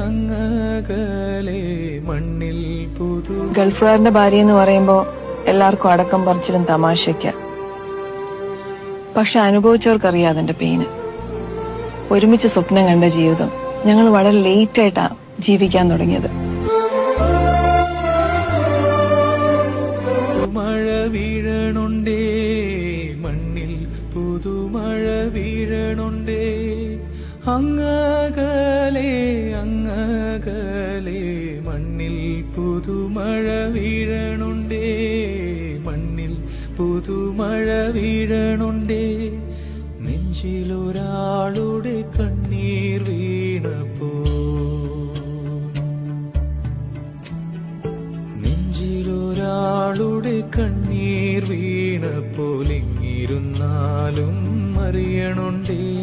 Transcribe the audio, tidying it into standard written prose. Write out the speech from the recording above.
അങ്ങകലെ മണ്ണിൽ പുതു. ഗൾഫുകാരന്റെ ഭാര്യ എന്ന് പറയുമ്പോ എല്ലാവർക്കും അടക്കം പറിച്ചിലും തമാശയ്ക്ക. പക്ഷെ അനുഭവിച്ചവർക്കറിയാം അതിന്റെ പെയിന്. ഒരുമിച്ച് സ്വപ്നം കണ്ട ജീവിതം ഞങ്ങൾ വളരെ ലേറ്റ് ആയിട്ടാ ജീവിക്കാൻ തുടങ്ങിയത്. മഴ വീഴണുണ്ടേ മണ്ണിൽ, പുതുമഴ വീഴണുണ്ടേ. അങ്ങകലെ അങ്ങകലെ മണ്ണിൽ പുതുമഴ വീഴണുണ്ടേ, മണ്ണിൽ പുതുമഴ വീഴണുണ്ടേ. നെഞ്ചിലൊരാളുടെ കണ്ണീർ വീണപ്പോ, നെഞ്ചിലൊരാളുടെ കണ്ണീർ വീണപ്പോൾ ഇങ്ങിരുന്നാലും അറിയണുണ്ടേ.